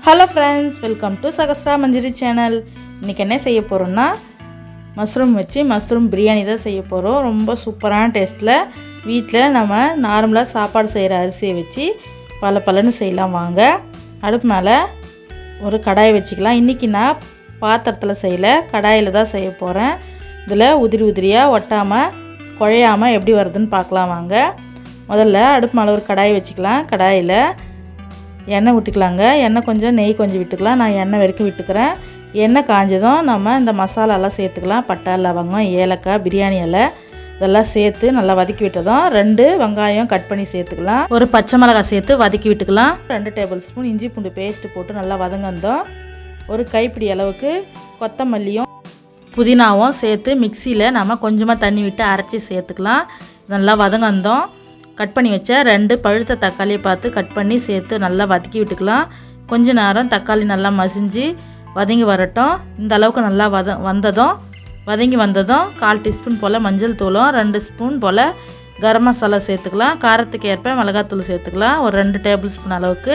Hello friends, welcome to Sahasra Manjari channel. இன்றைக்கி என்ன செய்ய போகிறோன்னா மஷ்ரூம் வச்சு மஷ்ரூம் பிரியாணி தான் செய்ய போகிறோம். ரொம்ப சூப்பரான டேஸ்ட்டில் வீட்டில் நம்ம நார்மலாக சாப்பாடு செய்கிற அரிசியை வச்சு பலன்னு செய்யலாம். வாங்க, அடுப்பு மேலே ஒரு கடாயை வச்சுக்கலாம். இன்றைக்கி நான் பாத்திரத்தில் செய்யலை, கடாயில் தான் செய்ய போகிறேன். இதில் உதிரியாக ஒட்டாமல் குழையாமல் எப்படி வருதுன்னு பார்க்கலாம். வாங்க, முதல்ல அடுப்பு மேலே ஒரு கடாயை வச்சுக்கலாம். கடாயில் எண்ணெய் விட்டுக்கலாங்க. எண்ணெய் கொஞ்சம் நெய் கொஞ்சம் விட்டுக்கலாம். நான் எண்ணெய் வரைக்கும் விட்டுக்கிறேன். எண்ணெய் காஞ்சதும் நம்ம இந்த மசாலாலாம் சேர்த்துக்கலாம். பட்டை, லவங்கம், ஏலக்காய், பிரியாணி இலை இதெல்லாம் சேர்த்து நல்லா வதக்கி விட்டதும் 2 வெங்காயம் கட் பண்ணி சேர்த்துக்கலாம். ஒரு பச்சை மிளகாய் சேர்த்து வதக்கி விட்டுக்கலாம். 2 டேபிள் ஸ்பூன் இஞ்சி பூண்டு பேஸ்ட்டு போட்டு நல்லா வதங்கந்தோம். ஒரு கைப்பிடி அளவுக்கு கொத்தமல்லியும் புதினாவும் சேர்த்து மிக்சியில் நம்ம கொஞ்சமாக தண்ணி விட்டு அரைச்சி சேர்த்துக்கலாம். நல்லா வதங்கந்தோம். கட் பண்ணி வச்ச 2 பழுத்த தக்காளியை பார்த்து கட் பண்ணி சேர்த்து நல்லா வதக்கி விட்டுக்கலாம். கொஞ்ச நேரம் தக்காளி நல்லா மசிஞ்சு வதங்கி வரட்டும். இந்த அளவுக்கு நல்லா வதங்கி வந்ததும் 1/4 டீஸ்பூன் போல் மஞ்சள் தூளும் 2 ஸ்பூன் போல் கரம் மசாலா சேர்த்துக்கலாம். காரத்துக்கு ஏற்ப மிளகாத்தூள் சேர்த்துக்கலாம். ஒரு 2 டேபிள் ஸ்பூன் அளவுக்கு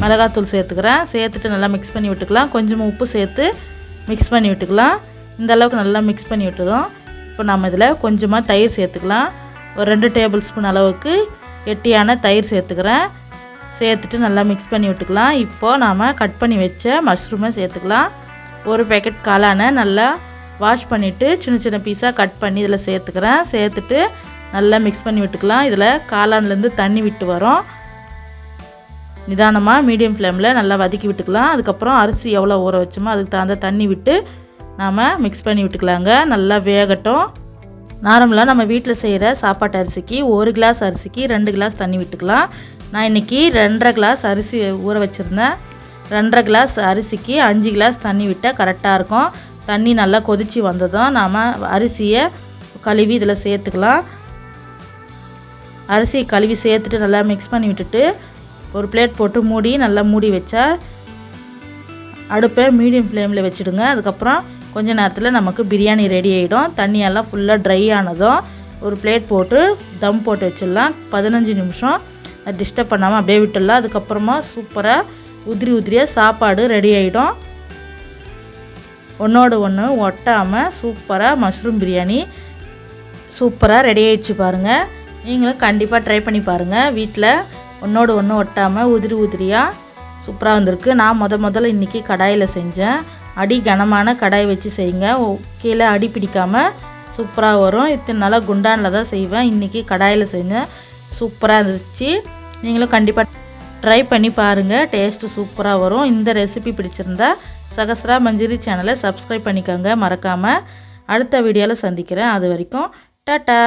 மிளகாத்தூள் சேர்த்துக்கிறேன். சேர்த்துட்டு நல்லா மிக்ஸ் பண்ணி விட்டுக்கலாம். கொஞ்சமாக உப்பு சேர்த்து மிக்ஸ் பண்ணி விட்டுக்கலாம். இந்த அளவுக்கு நல்லா மிக்ஸ் பண்ணி விட்டதும் இப்போ நம்ம இதில் கொஞ்சமாக தயிர் சேர்த்துக்கலாம். ஒரு 2 டேபிள் ஸ்பூன் அளவுக்கு கெட்டியான தயிர் சேர்த்துக்கிறேன். சேர்த்துட்டு நல்லா மிக்ஸ் பண்ணி விட்டுக்கலாம். இப்போது நாம் கட் பண்ணி வச்ச மஷ்ரூமை சேர்த்துக்கலாம். ஒரு பேக்கெட் காளானை நல்லா வாஷ் பண்ணிவிட்டு சின்ன பீஸாக கட் பண்ணி இதில் சேர்த்துக்கிறேன். சேர்த்துட்டு நல்லா மிக்ஸ் பண்ணி விட்டுக்கலாம். இதில் காளான்லேருந்து தண்ணி விட்டு வரும். நிதானமாக மீடியம் ஃப்ளேமில் நல்லா வதக்கி விட்டுக்கலாம். அதுக்கப்புறம் அரிசி எவ்வளோ ஊற வச்சோமோ அதுக்கு தகுந்த தண்ணி விட்டு நாம் மிக்ஸ் பண்ணி விட்டுக்கலாங்க. நல்லா வேகட்டும். நார்மலாக நம்ம வீட்டில் செய்கிற சாப்பாட்டு அரிசிக்கு 1 கிளாஸ் அரிசிக்கு 2 கிளாஸ் தண்ணி விட்டுக்கலாம். நான் இன்றைக்கி 2.5 கிளாஸ் அரிசி ஊற வச்சுருந்தேன். 2.5 கிளாஸ் அரிசிக்கு 5 கிளாஸ் தண்ணி விட்டால் கரெக்டாக இருக்கும். தண்ணி நல்லா கொதித்து வந்ததும் நாம் அரிசியை கழுவி இதில் சேர்த்துக்கலாம். அரிசி கழுவி சேர்த்துட்டு நல்லா மிக்ஸ் பண்ணி விட்டுட்டு ஒரு பிளேட் போட்டு நல்லா மூடி வச்சா அடுப்பை மீடியம் ஃப்ளேமில் வச்சுடுங்க. அதுக்கப்புறம் கொஞ்ச நேரத்தில் நமக்கு பிரியாணி ரெடி ஆகிடும். தண்ணியெல்லாம் ஃபுல்லாக ட்ரை ஆனதும் ஒரு பிளேட் போட்டு தம் போட்டு வச்சிடலாம். 15 நிமிஷம் டிஸ்டர்ப் பண்ணாமல் அப்படியே விட்டுடலாம். அதுக்கப்புறமா சூப்பராக உதிரியாக சாப்பாடு ரெடி ஆகிடும். ஒன்றோடு ஒன்று ஒட்டாமல் சூப்பராக மஷ்ரூம் பிரியாணி சூப்பராக ரெடி ஆகிடுச்சு பாருங்கள். நீங்களும் கண்டிப்பாக ட்ரை பண்ணி பாருங்கள். வீட்டில் ஒன்றோடு ஒன்று ஒட்டாமல் உதிரியாக சூப்பராக வந்திருக்கு. நான் முதல்ல இன்றைக்கி கடாயில் செஞ்சேன். அடி கனமான கடாய் வச்சு செய்யுங்க. கீழே அடி பிடிக்காமல் சூப்பராக வரும். இத்தனை நாளாக குண்டானில் தான் செய்வேன். இன்றைக்கி கடாயில் செஞ்சேன். சூப்பராக இருந்துச்சு. நீங்களும் கண்டிப்பாக ட்ரை பண்ணி பாருங்கள். டேஸ்ட்டு சூப்பராக வரும். இந்த ரெசிபி பிடிச்சிருந்தா சகஸ்ரா மஞ்சரி சேனலை சப்ஸ்கிரைப் பண்ணிக்கோங்க மறக்காமல். அடுத்த வீடியோவில் சந்திக்கிறேன். அது வரைக்கும் டாட்டா.